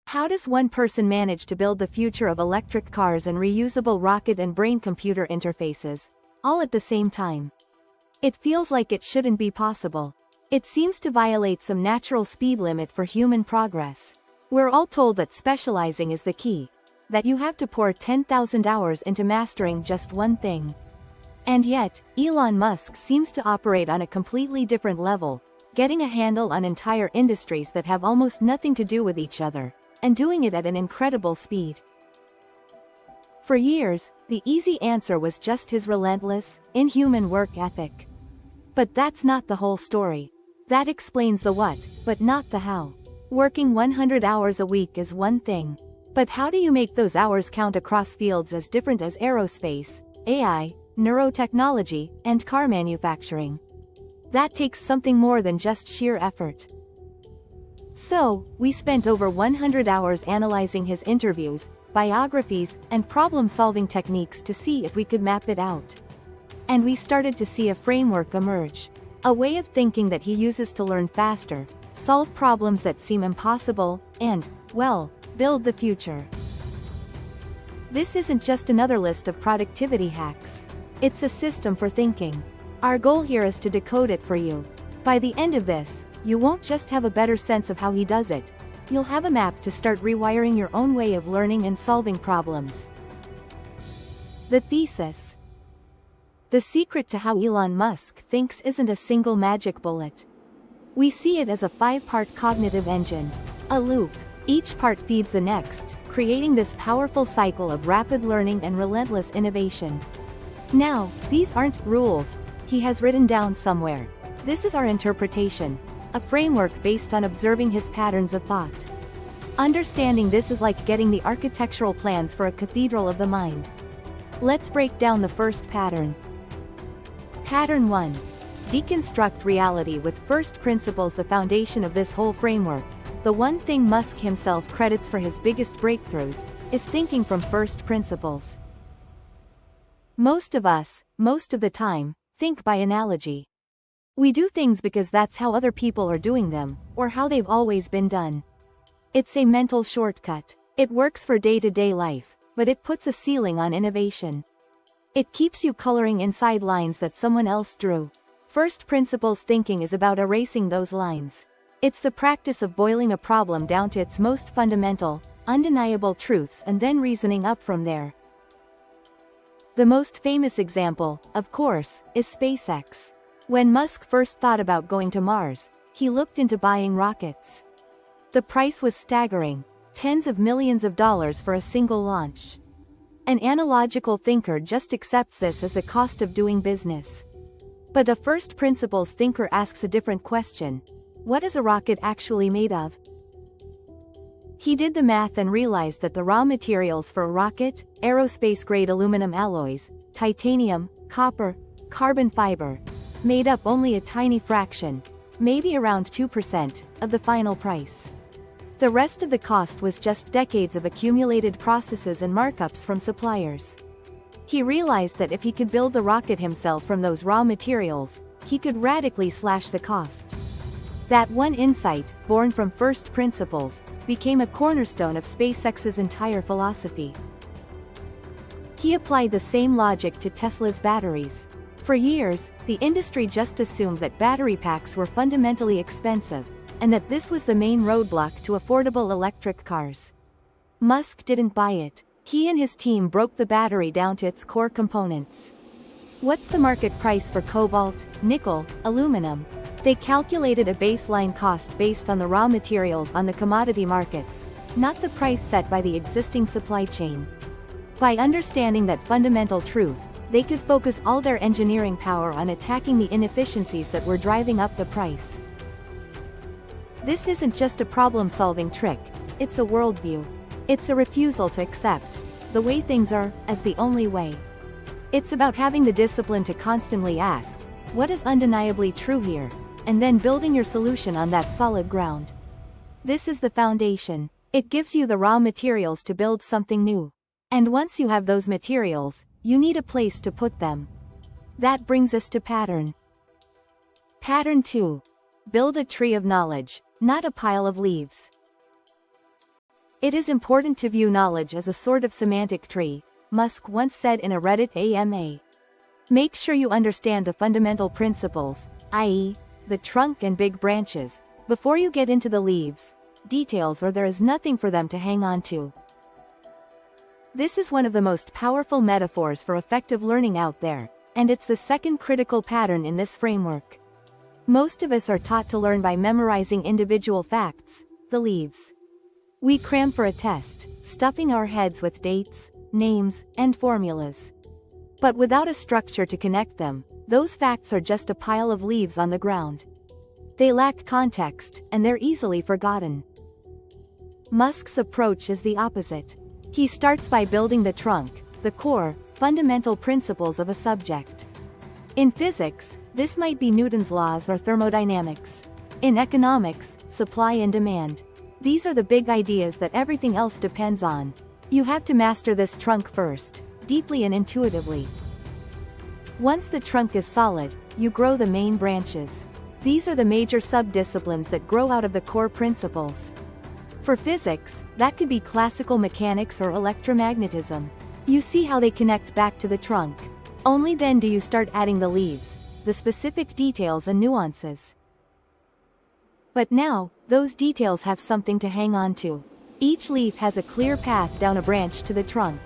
How does one person manage to build the future of electric cars and reusable rocket and brain-computer interfaces, all at the same time? It feels like it shouldn't be possible. It seems to violate some natural speed limit for human progress. We're all told that specializing is the key, that you have to pour 10,000 hours into mastering just one thing. And yet, Elon Musk seems to operate on a completely different level, getting a handle on entire industries that have almost nothing to do with each other, and doing it at an incredible speed. For years, the easy answer was just his relentless, inhuman work ethic. But that's not the whole story. That explains the what, but not the how. Working 100 hours a week is one thing. But how do you make those hours count across fields as different as aerospace, AI, neurotechnology, and car manufacturing? That takes something more than just sheer effort. So, we spent over 100 hours analyzing his interviews, biographies, and problem-solving techniques to see if we could map it out. And we started to see a framework emerge. A way of thinking that he uses to learn faster, solve problems that seem impossible, and, well, build the future. This isn't just another list of productivity hacks. It's a system for thinking. Our goal here is to decode it for you. By the end of this, you won't just have a better sense of how he does it, you'll have a map to start rewiring your own way of learning and solving problems. The thesis. The secret to how Elon Musk thinks isn't a single magic bullet. We see it as a 5-part cognitive engine, a loop. Each part feeds the next, creating this powerful cycle of rapid learning and relentless innovation. Now, these aren't rules he has written down somewhere. This is our interpretation, a framework based on observing his patterns of thought. Understanding this is like getting the architectural plans for a cathedral of the mind. Let's break down the first pattern. Pattern 1. Deconstruct reality with first principles. The foundation of this whole framework, the one thing Musk himself credits for his biggest breakthroughs, is thinking from first principles. Most of us, most of the time, think by analogy. We do things because that's how other people are doing them, or how they've always been done. It's a mental shortcut. It works for day-to-day life, but it puts a ceiling on innovation. It keeps you coloring inside lines that someone else drew. First principles thinking is about erasing those lines. It's the practice of boiling a problem down to its most fundamental, undeniable truths and then reasoning up from there. The most famous example, of course, is SpaceX. When Musk first thought about going to Mars, he looked into buying rockets. The price was staggering, tens of millions of dollars for a single launch. An analogical thinker just accepts this as the cost of doing business. But a first principles thinker asks a different question. What is a rocket actually made of? He did the math and realized that the raw materials for a rocket, aerospace-grade aluminum alloys, titanium, copper, carbon fiber, made up only a tiny fraction, maybe around 2%, of the final price. The rest of the cost was just decades of accumulated processes and markups from suppliers. He realized that if he could build the rocket himself from those raw materials, he could radically slash the cost. That one insight, born from first principles, became a cornerstone of SpaceX's entire philosophy. He applied the same logic to Tesla's batteries. For years, the industry just assumed that battery packs were fundamentally expensive, and that this was the main roadblock to affordable electric cars. Musk didn't buy it. He and his team broke the battery down to its core components. What's the market price for cobalt, nickel, aluminum? They calculated a baseline cost based on the raw materials on the commodity markets, not the price set by the existing supply chain. By understanding that fundamental truth, they could focus all their engineering power on attacking the inefficiencies that were driving up the price. This isn't just a problem-solving trick, it's a worldview. It's a refusal to accept the way things are as the only way. It's about having the discipline to constantly ask, what is undeniably true here, and then building your solution on that solid ground. This is the foundation. It gives you the raw materials to build something new. And once you have those materials, you need a place to put them. That brings us to pattern. Pattern 2. Build a tree of knowledge, not a pile of leaves. It is important to view knowledge as a sort of semantic tree, Musk once said in a Reddit AMA. Make sure you understand the fundamental principles, i.e., the trunk and big branches, before you get into the leaves, details, or there is nothing for them to hang on to. This is one of the most powerful metaphors for effective learning out there, and it's the second critical pattern in this framework. Most of us are taught to learn by memorizing individual facts, the leaves. We cram for a test, stuffing our heads with dates, names, and formulas. But without a structure to connect them, those facts are just a pile of leaves on the ground. They lack context, and they're easily forgotten. Musk's approach is the opposite. He starts by building the trunk, the core, fundamental principles of a subject. In physics, this might be Newton's laws or thermodynamics. In economics, supply and demand. These are the big ideas that everything else depends on. You have to master this trunk first, deeply and intuitively. Once the trunk is solid, you grow the main branches. These are the major subdisciplines that grow out of the core principles. For physics, that could be classical mechanics or electromagnetism. You see how they connect back to the trunk. Only then do you start adding the leaves, the specific details and nuances. But now, those details have something to hang on to. Each leaf has a clear path down a branch to the trunk.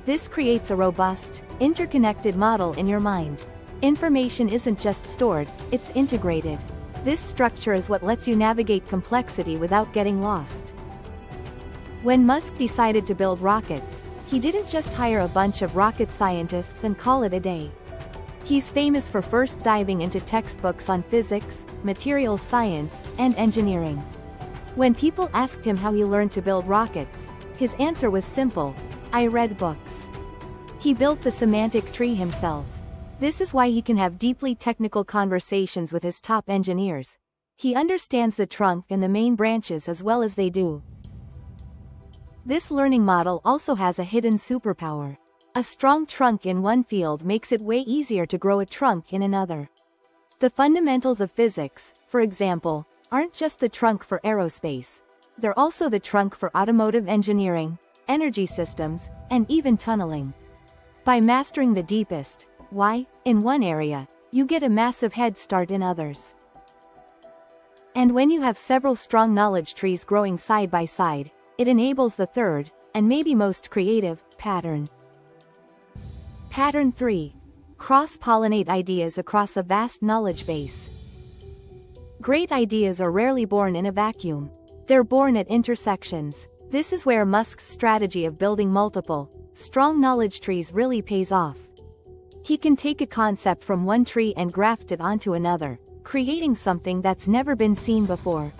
This creates a robust, interconnected model in your mind. Information isn't just stored, it's integrated. This structure is what lets you navigate complexity without getting lost. When Musk decided to build rockets, he didn't just hire a bunch of rocket scientists and call it a day. He's famous for first diving into textbooks on physics, materials science, and engineering. When people asked him how he learned to build rockets, his answer was simple: I read books. He built the semantic tree himself. This is why he can have deeply technical conversations with his top engineers. He understands the trunk and the main branches as well as they do. This learning model also has a hidden superpower. A strong trunk in one field makes it way easier to grow a trunk in another. The fundamentals of physics, for example, aren't just the trunk for aerospace. They're also the trunk for automotive engineering, energy systems, and even tunneling. By mastering the deepest, why, in one area, you get a massive head start in others. And when you have several strong knowledge trees growing side by side, it enables the third, and maybe most creative, pattern. Pattern 3. Cross-pollinate ideas across a vast knowledge base. Great ideas are rarely born in a vacuum. They're born at intersections. This is where Musk's strategy of building multiple, strong knowledge trees really pays off. He can take a concept from one tree and graft it onto another, creating something that's never been seen before.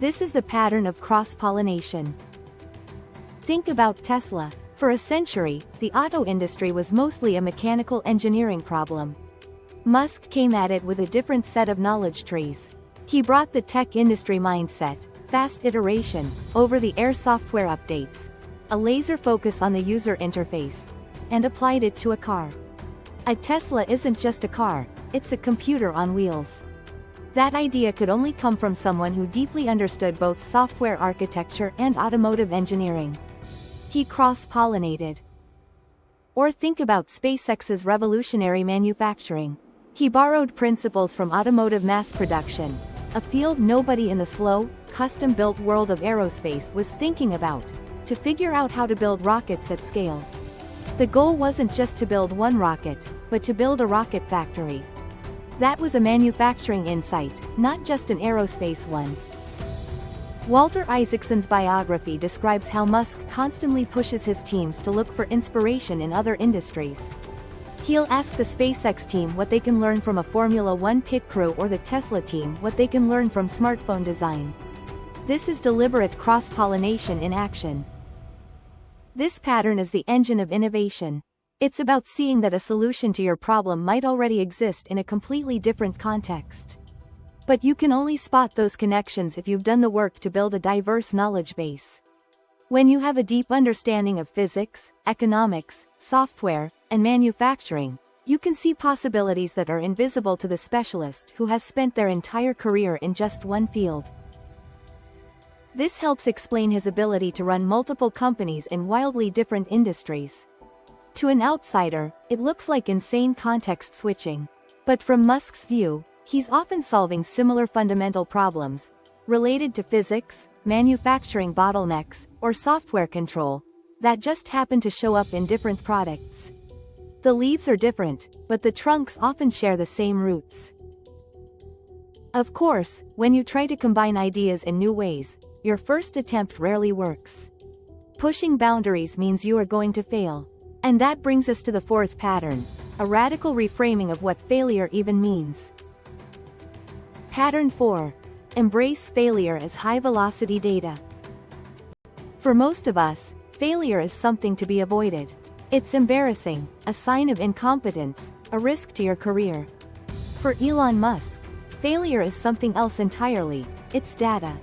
This is the pattern of cross-pollination. Think about Tesla. For a century, the auto industry was mostly a mechanical engineering problem. Musk came at it with a different set of knowledge trees. He brought the tech industry mindset, fast iteration, over-the-air software updates, a laser focus on the user interface, and applied it to a car. A Tesla isn't just a car, it's a computer on wheels. That idea could only come from someone who deeply understood both software architecture and automotive engineering. He cross-pollinated. Or think about SpaceX's revolutionary manufacturing. He borrowed principles from automotive mass production, a field nobody in the slow, custom-built world of aerospace was thinking about, to figure out how to build rockets at scale. The goal wasn't just to build one rocket, but to build a rocket factory. That was a manufacturing insight, not just an aerospace one. Walter Isaacson's biography describes how Musk constantly pushes his teams to look for inspiration in other industries. He'll ask the SpaceX team what they can learn from a Formula One pit crew or the Tesla team what they can learn from smartphone design. This is deliberate cross-pollination in action. This pattern is the engine of innovation. It's about seeing that a solution to your problem might already exist in a completely different context. But you can only spot those connections if you've done the work to build a diverse knowledge base. When you have a deep understanding of physics, economics, software, and manufacturing, you can see possibilities that are invisible to the specialist who has spent their entire career in just one field. This helps explain his ability to run multiple companies in wildly different industries. To an outsider, it looks like insane context switching. But from Musk's view, he's often solving similar fundamental problems, related to physics, manufacturing bottlenecks, or software control, that just happen to show up in different products. The leaves are different, but the trunks often share the same roots. Of course, when you try to combine ideas in new ways, your first attempt rarely works. Pushing boundaries means you are going to fail. And that brings us to the fourth pattern, a radical reframing of what failure even means. Pattern 4. Embrace failure as high-velocity data. For most of us, failure is something to be avoided. It's embarrassing, a sign of incompetence, a risk to your career. For Elon Musk, failure is something else entirely. It's data.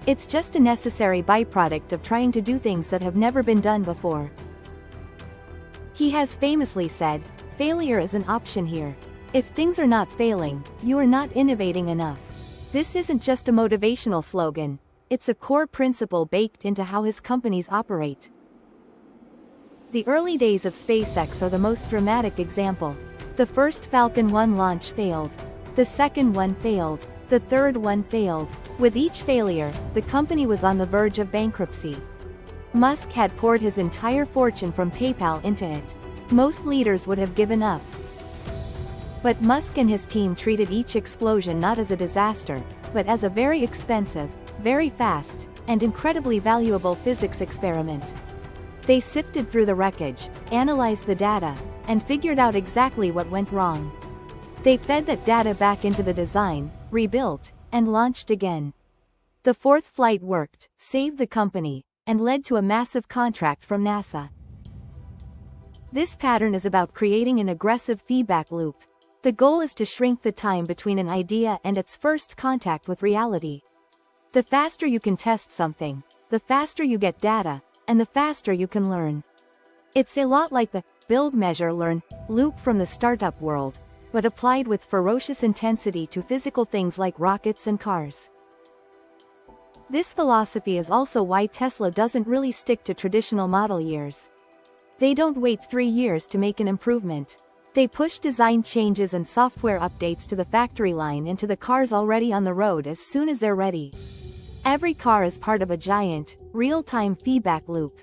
It's just a necessary byproduct of trying to do things that have never been done before. He has famously said, "Failure is an option here. If things are not failing, you are not innovating enough." This isn't just a motivational slogan, it's a core principle baked into how his companies operate. The early days of SpaceX are the most dramatic example. The first Falcon 1 launch failed. The second one failed. The third one failed. With each failure, the company was on the verge of bankruptcy. Musk had poured his entire fortune from PayPal into it. Most leaders would have given up. But Musk and his team treated each explosion not as a disaster, but as a very expensive, very fast, and incredibly valuable physics experiment. They sifted through the wreckage, analyzed the data, and figured out exactly what went wrong. They fed that data back into the design, rebuilt, and launched again. The fourth flight worked, saved the company, and led to a massive contract from NASA. This pattern is about creating an aggressive feedback loop. The goal is to shrink the time between an idea and its first contact with reality. The faster you can test something, the faster you get data, and the faster you can learn. It's a lot like the build, measure, learn loop from the startup world, but applied with ferocious intensity to physical things like rockets and cars. This philosophy is also why Tesla doesn't really stick to traditional model years. They don't wait 3 years to make an improvement. They push design changes and software updates to the factory line and to the cars already on the road as soon as they're ready. Every car is part of a giant, real-time feedback loop.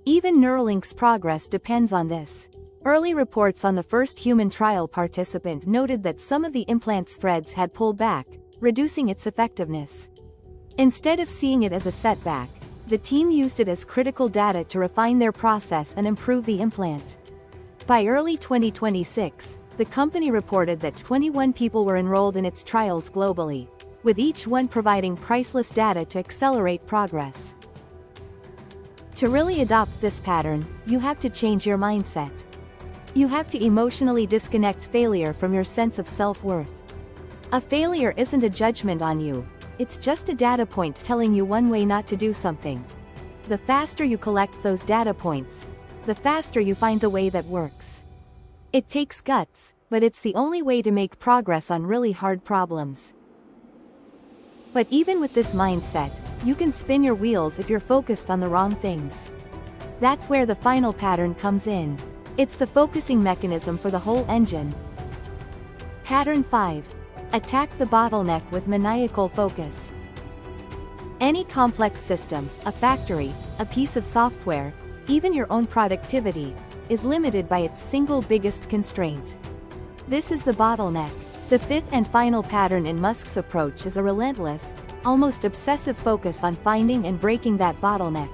Even Neuralink's progress depends on this. Early reports on the first human trial participant noted that some of the implant's threads had pulled back, reducing its effectiveness. Instead of seeing it as a setback, the team used it as critical data to refine their process and improve the implant. By early 2026, the company reported that 21 people were enrolled in its trials globally, with each one providing priceless data to accelerate progress. To really adopt this pattern, you have to change your mindset. You have to emotionally disconnect failure from your sense of self-worth. A failure isn't a judgment on you, it's just a data point telling you one way not to do something. The faster you collect those data points, the faster you find the way that works. It takes guts, but it's the only way to make progress on really hard problems. But even with this mindset, you can spin your wheels if you're focused on the wrong things. That's where the final pattern comes in. It's the focusing mechanism for the whole engine. Pattern 5. Attack the bottleneck with maniacal focus. Any complex system, a factory, a piece of software, even your own productivity, is limited by its single biggest constraint. This is the bottleneck. The fifth and final pattern in Musk's approach is a relentless, almost obsessive focus on finding and breaking that bottleneck.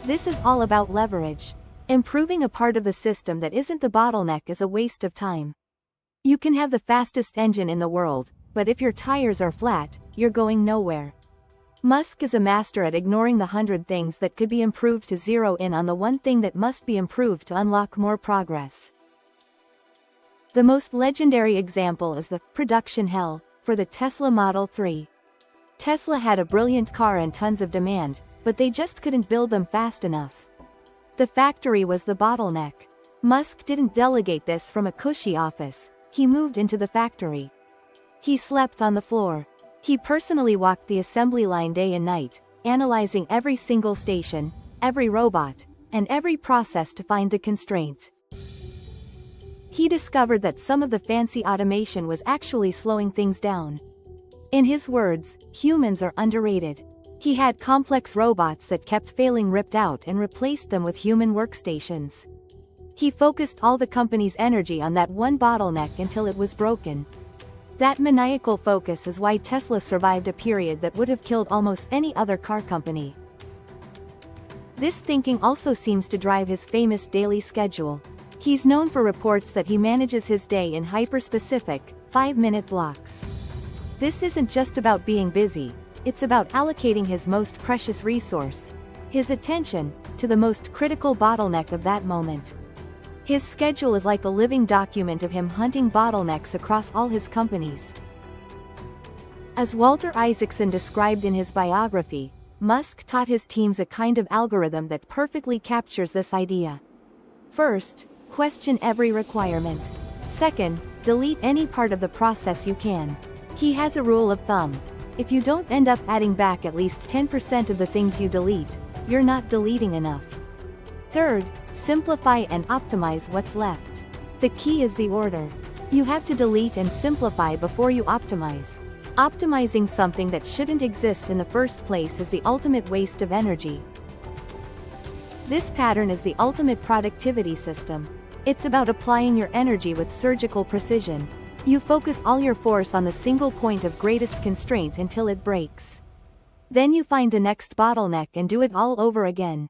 This is all about leverage. Improving a part of the system that isn't the bottleneck is a waste of time. You can have the fastest engine in the world, but if your tires are flat, you're going nowhere. Musk is a master at ignoring the 100 things that could be improved to zero in on the one thing that must be improved to unlock more progress. The most legendary example is the production hell for the Tesla Model 3. Tesla had a brilliant car and tons of demand, but they just couldn't build them fast enough. The factory was the bottleneck. Musk didn't delegate this from a cushy office, he moved into the factory. He slept on the floor. He personally walked the assembly line day and night, analyzing every single station, every robot, and every process to find the constraint. He discovered that some of the fancy automation was actually slowing things down. In his words, humans are underrated. He had complex robots that kept failing, ripped out and replaced them with human workstations. He focused all the company's energy on that one bottleneck until it was broken. That maniacal focus is why Tesla survived a period that would have killed almost any other car company. This thinking also seems to drive his famous daily schedule. He's known for reports that he manages his day in hyper-specific, 5-minute blocks. This isn't just about being busy, it's about allocating his most precious resource, his attention, to the most critical bottleneck of that moment. His schedule is like a living document of him hunting bottlenecks across all his companies. As Walter Isaacson described in his biography, Musk taught his teams a kind of algorithm that perfectly captures this idea. First, question every requirement. Second, delete any part of the process you can. He has a rule of thumb. If you don't end up adding back at least 10% of the things you delete, you're not deleting enough. Third, simplify and optimize what's left. The key is the order. You have to delete and simplify before you optimize. Optimizing something that shouldn't exist in the first place is the ultimate waste of energy. This pattern is the ultimate productivity system. It's about applying your energy with surgical precision. You focus all your force on the single point of greatest constraint until it breaks. Then you find the next bottleneck and do it all over again.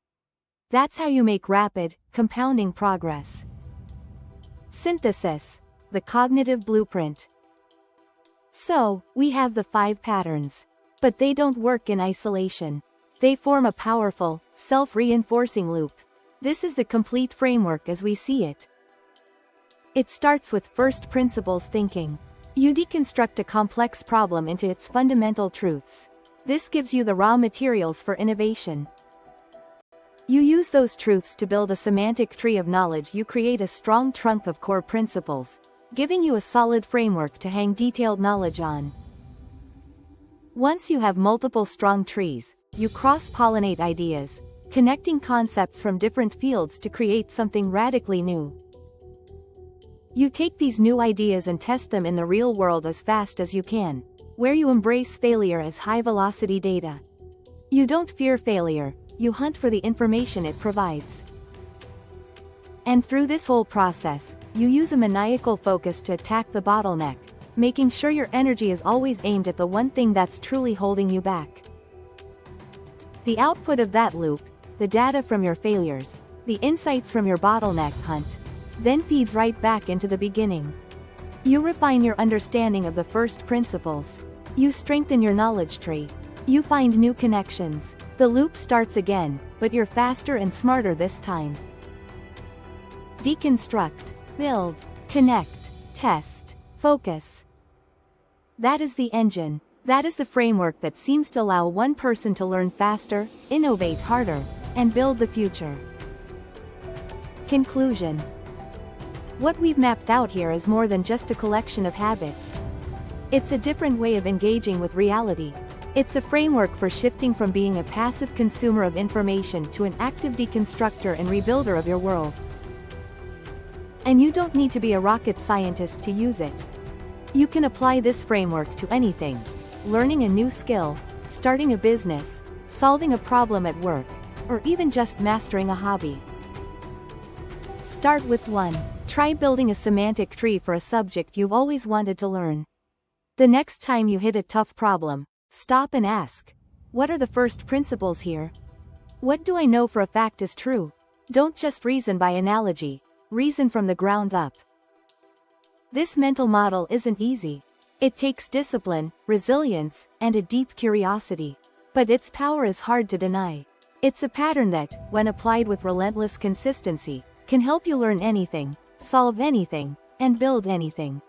That's how you make rapid, compounding progress. Synthesis, the cognitive blueprint. So, we have the 5 patterns. But they don't work in isolation. They form a powerful, self-reinforcing loop. This is the complete framework as we see it. It starts with first principles thinking. You deconstruct a complex problem into its fundamental truths. This gives you the raw materials for innovation. You use those truths to build a semantic tree of knowledge. You create a strong trunk of core principles, giving you a solid framework to hang detailed knowledge on. Once you have multiple strong trees, you cross-pollinate ideas, connecting concepts from different fields to create something radically new. You take these new ideas and test them in the real world as fast as you can, where you embrace failure as high-velocity data. You don't fear failure, you hunt for the information it provides. And through this whole process, you use a maniacal focus to attack the bottleneck, making sure your energy is always aimed at the one thing that's truly holding you back. The output of that loop, the data from your failures, the insights from your bottleneck hunt, then feeds right back into the beginning. You refine your understanding of the first principles. You strengthen your knowledge tree. You find new connections. The loop starts again, but you're faster and smarter this time. Deconstruct, build, connect, test, focus. That is the engine. That is the framework that seems to allow one person to learn faster, innovate harder, and build the future. Conclusion. What we've mapped out here is more than just a collection of habits. It's a different way of engaging with reality. It's a framework for shifting from being a passive consumer of information to an active deconstructor and rebuilder of your world. And you don't need to be a rocket scientist to use it. You can apply this framework to anything: learning a new skill, starting a business, solving a problem at work, or even just mastering a hobby. Start with 1. Try building a semantic tree for a subject you've always wanted to learn. The next time you hit a tough problem, stop and ask, what are the first principles here? What do I know for a fact is true? Don't just reason by analogy, reason from the ground up. This mental model isn't easy. It takes discipline, resilience, and a deep curiosity. But its power is hard to deny. It's a pattern that, when applied with relentless consistency, can help you learn anything, solve anything, and build anything.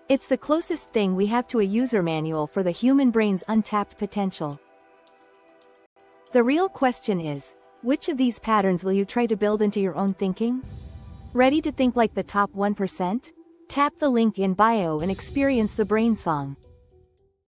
It's the closest thing we have to a user manual for the human brain's untapped potential. The real question is, which of these patterns will you try to build into your own thinking? Ready to think like the top 1%? Tap the link in bio and experience the brain song.